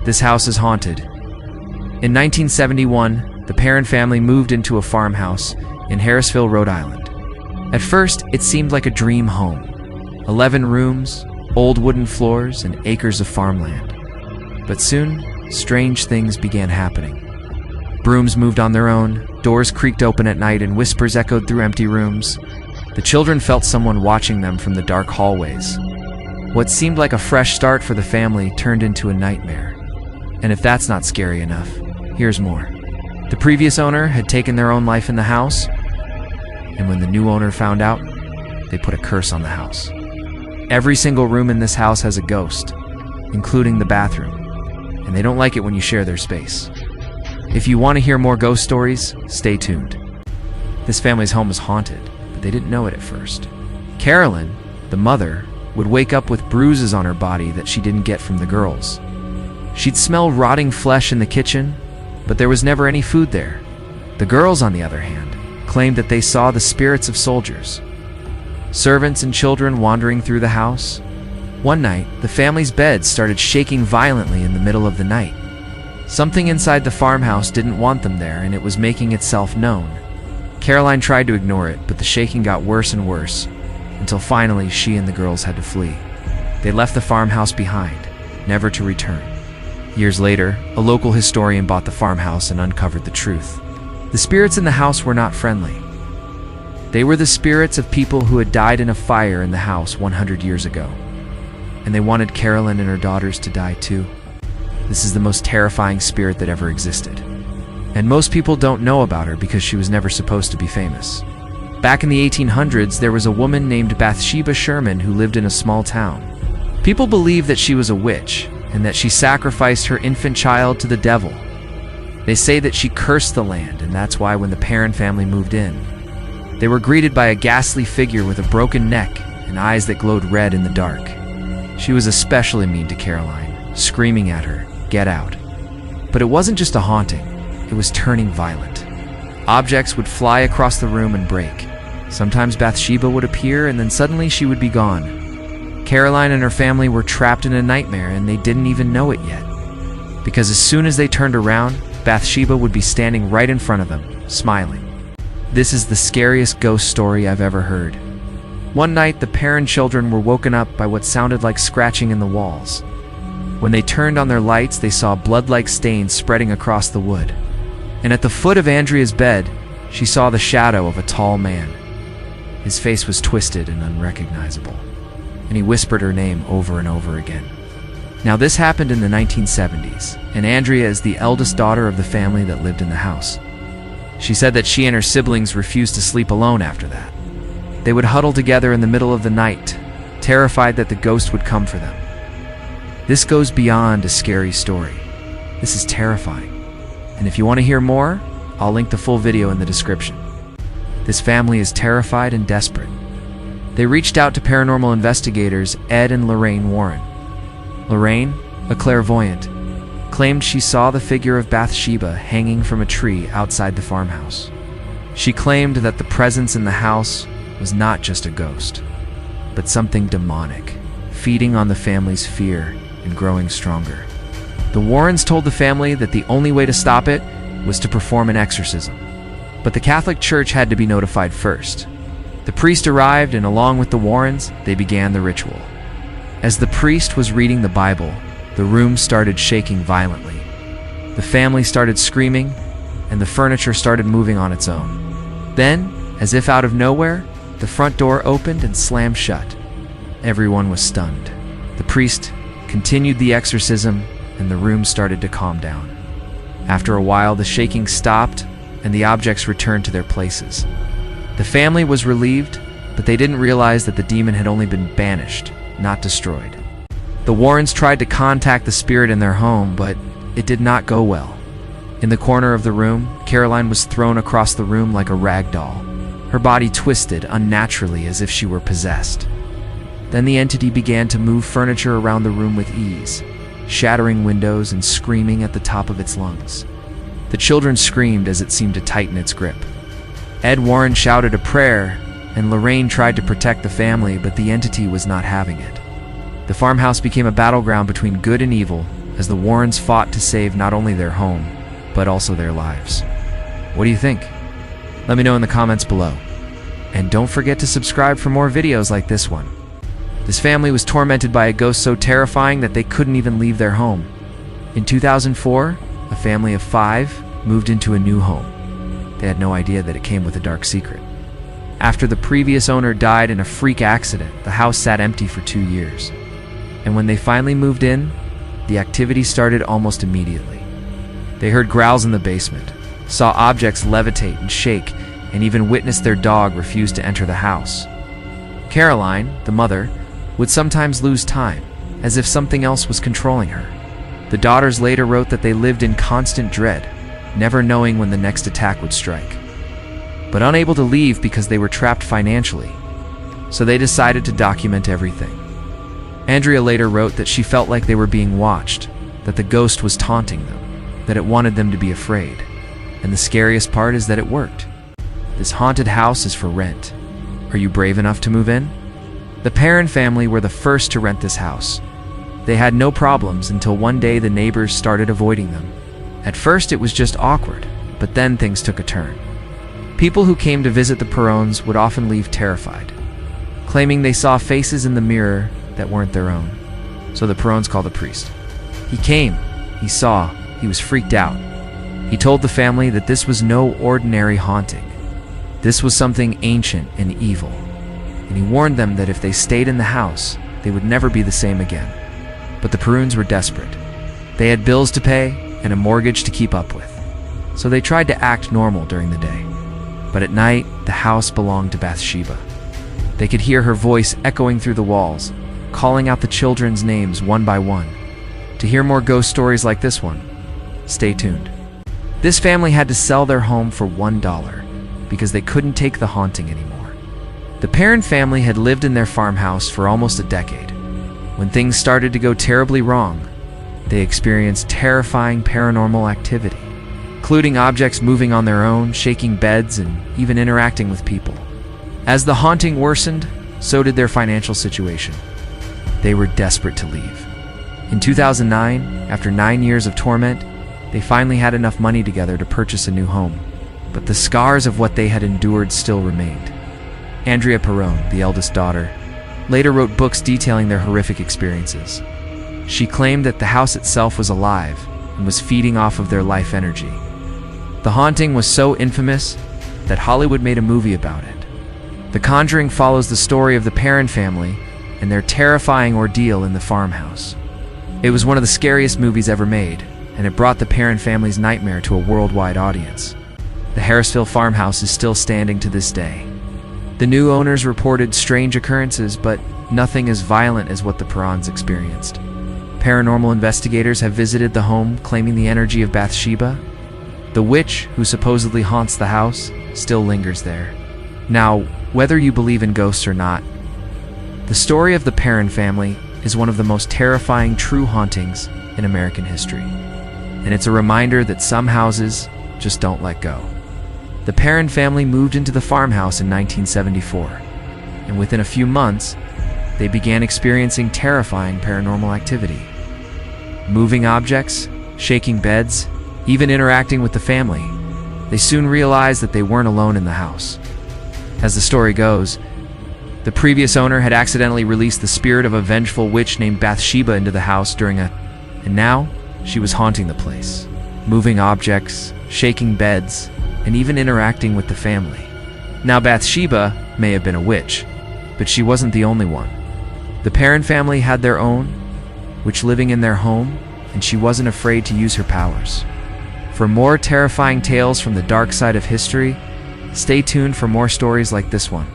This house is haunted. In 1971, the Perron family moved into a farmhouse in Harrisville, Rhode Island. At first, it seemed like a dream home. 11 rooms, old wooden floors, and acres of farmland. But soon, strange things began happening. Brooms moved on their own, doors creaked open at night, and whispers echoed through empty rooms. The children felt someone watching them from the dark hallways. What seemed like a fresh start for the family turned into a nightmare. And if that's not scary enough, here's more. The previous owner had taken their own life in the house, and when the new owner found out, they put a curse on the house. Every single room in this house has a ghost, including the bathroom, and they don't like it when you share their space. If you want to hear more ghost stories, stay tuned. This family's home was haunted, but they didn't know it at first. Carolyn, the mother, would wake up with bruises on her body that she didn't get from the girls. She'd smell rotting flesh in the kitchen, but there was never any food there. The girls, on the other hand, claimed that they saw the spirits of soldiers. Servants and children wandering through the house. One night, the family's bed started shaking violently in the middle of the night. Something inside the farmhouse didn't want them there, and it was making itself known. Caroline tried to ignore it, but the shaking got worse and worse, until finally she and the girls had to flee. They left the farmhouse behind, never to return. Years later, a local historian bought the farmhouse and uncovered the truth. The spirits in the house were not friendly. They were the spirits of people who had died in a fire in the house 100 years ago. And they wanted Carolyn and her daughters to die too. This is the most terrifying spirit that ever existed. And most people don't know about her because she was never supposed to be famous. Back in the 1800s, there was a woman named Bathsheba Sherman who lived in a small town. People believed that she was a witch and that she sacrificed her infant child to the devil. They say that she cursed the land, and that's why when the Perron family moved in, they were greeted by a ghastly figure with a broken neck and eyes that glowed red in the dark. She was especially mean to Caroline, screaming at her, "Get out." But it wasn't just a haunting, it was turning violent. Objects would fly across the room and break. Sometimes Bathsheba would appear, and then suddenly she would be gone. Caroline and her family were trapped in a nightmare, and they didn't even know it yet. Because as soon as they turned around, Bathsheba would be standing right in front of them, smiling. This is the scariest ghost story I've ever heard. One night, the Perron children were woken up by what sounded like scratching in the walls. When they turned on their lights, they saw blood-like stains spreading across the wood. And at the foot of Andrea's bed, she saw the shadow of a tall man. His face was twisted and unrecognizable, and he whispered her name over and over again. Now, this happened in the 1970s, and Andrea is the eldest daughter of the family that lived in the house. She said that she and her siblings refused to sleep alone after that. They would huddle together in the middle of the night, terrified that the ghost would come for them. This goes beyond a scary story. This is terrifying. And if you want to hear more, I'll link the full video in the description. This family is terrified and desperate. They reached out to paranormal investigators Ed and Lorraine Warren. Lorraine, a clairvoyant, claimed she saw the figure of Bathsheba hanging from a tree outside the farmhouse. She claimed that the presence in the house was not just a ghost, but something demonic, feeding on the family's fear and growing stronger. The Warrens told the family that the only way to stop it was to perform an exorcism. But the Catholic Church had to be notified first. The priest arrived, and along with the Warrens, they began the ritual. As the priest was reading the Bible, the room started shaking violently. The family started screaming, and the furniture started moving on its own. Then, as if out of nowhere, the front door opened and slammed shut. Everyone was stunned. The priest continued the exorcism, and the room started to calm down. After a while, the shaking stopped, and the objects returned to their places. The family was relieved, but they didn't realize that the demon had only been banished, not destroyed. The Warrens tried to contact the spirit in their home, but it did not go well. In the corner of the room, Caroline was thrown across the room like a rag doll, her body twisted unnaturally as if she were possessed. Then the entity began to move furniture around the room with ease, shattering windows and screaming at the top of its lungs. The children screamed as it seemed to tighten its grip. Ed Warren shouted a prayer, and Lorraine tried to protect the family, but the entity was not having it. The farmhouse became a battleground between good and evil, as the Warrens fought to save not only their home, but also their lives. What do you think? Let me know in the comments below. And don't forget to subscribe for more videos like this one. This family was tormented by a ghost so terrifying that they couldn't even leave their home. In 2004, a family of 5 moved into a new home. They had no idea that it came with a dark secret. After the previous owner died in a freak accident, the house sat empty for 2 years. And when they finally moved in, the activity started almost immediately. They heard growls in the basement, saw objects levitate and shake, and even witnessed their dog refuse to enter the house. Caroline, the mother, would sometimes lose time, as if something else was controlling her. The daughters later wrote that they lived in constant dread, never knowing when the next attack would strike. But unable to leave because they were trapped financially, so they decided to document everything. Andrea later wrote that she felt like they were being watched, that the ghost was taunting them, that it wanted them to be afraid. And the scariest part is that it worked. This haunted house is for rent. Are you brave enough to move in? The Perron family were the first to rent this house. They had no problems until one day the neighbors started avoiding them. At first it was just awkward, but then things took a turn. People who came to visit the Perrons would often leave terrified, claiming they saw faces in the mirror that weren't their own. So the Perrons called a priest. He came, he saw, he was freaked out. He told the family that this was no ordinary haunting. This was something ancient and evil. And he warned them that if they stayed in the house, they would never be the same again. But the Perrons were desperate. They had bills to pay and a mortgage to keep up with. So they tried to act normal during the day. But at night, the house belonged to Bathsheba. They could hear her voice echoing through the walls, calling out the children's names one by one. To hear more ghost stories like this one, stay tuned. This family had to sell their home for $1 because they couldn't take the haunting anymore. The Perron family had lived in their farmhouse for almost a decade. When things started to go terribly wrong, they experienced terrifying paranormal activity, including objects moving on their own, shaking beds, and even interacting with people. As the haunting worsened, so did their financial situation. They were desperate to leave. In 2009, after 9 years of torment, they finally had enough money together to purchase a new home. But the scars of what they had endured still remained. Andrea Perron, the eldest daughter, later wrote books detailing their horrific experiences. She claimed that the house itself was alive and was feeding off of their life energy. The haunting was so infamous that Hollywood made a movie about it. The Conjuring follows the story of the Perron family and their terrifying ordeal in the farmhouse. It was one of the scariest movies ever made, and it brought the Perron family's nightmare to a worldwide audience. The Harrisville farmhouse is still standing to this day. The new owners reported strange occurrences, but nothing as violent as what the Perrons experienced. Paranormal investigators have visited the home, claiming the energy of Bathsheba, the witch who supposedly haunts the house, still lingers there. Now, whether you believe in ghosts or not, the story of the Perron family is one of the most terrifying true hauntings in American history. And it's a reminder that some houses just don't let go. The Perron family moved into the farmhouse in 1974, and within a few months, they began experiencing terrifying paranormal activity. Moving objects, shaking beds, even interacting with the family, they soon realized that they weren't alone in the house. As the story goes, the previous owner had accidentally released the spirit of a vengeful witch named Bathsheba into the house and now she was haunting the place, moving objects, shaking beds, and even interacting with the family. Now Bathsheba may have been a witch, but she wasn't the only one. The Perron family had their own witch living in their home, and she wasn't afraid to use her powers. For more terrifying tales from the dark side of history, stay tuned for more stories like this one.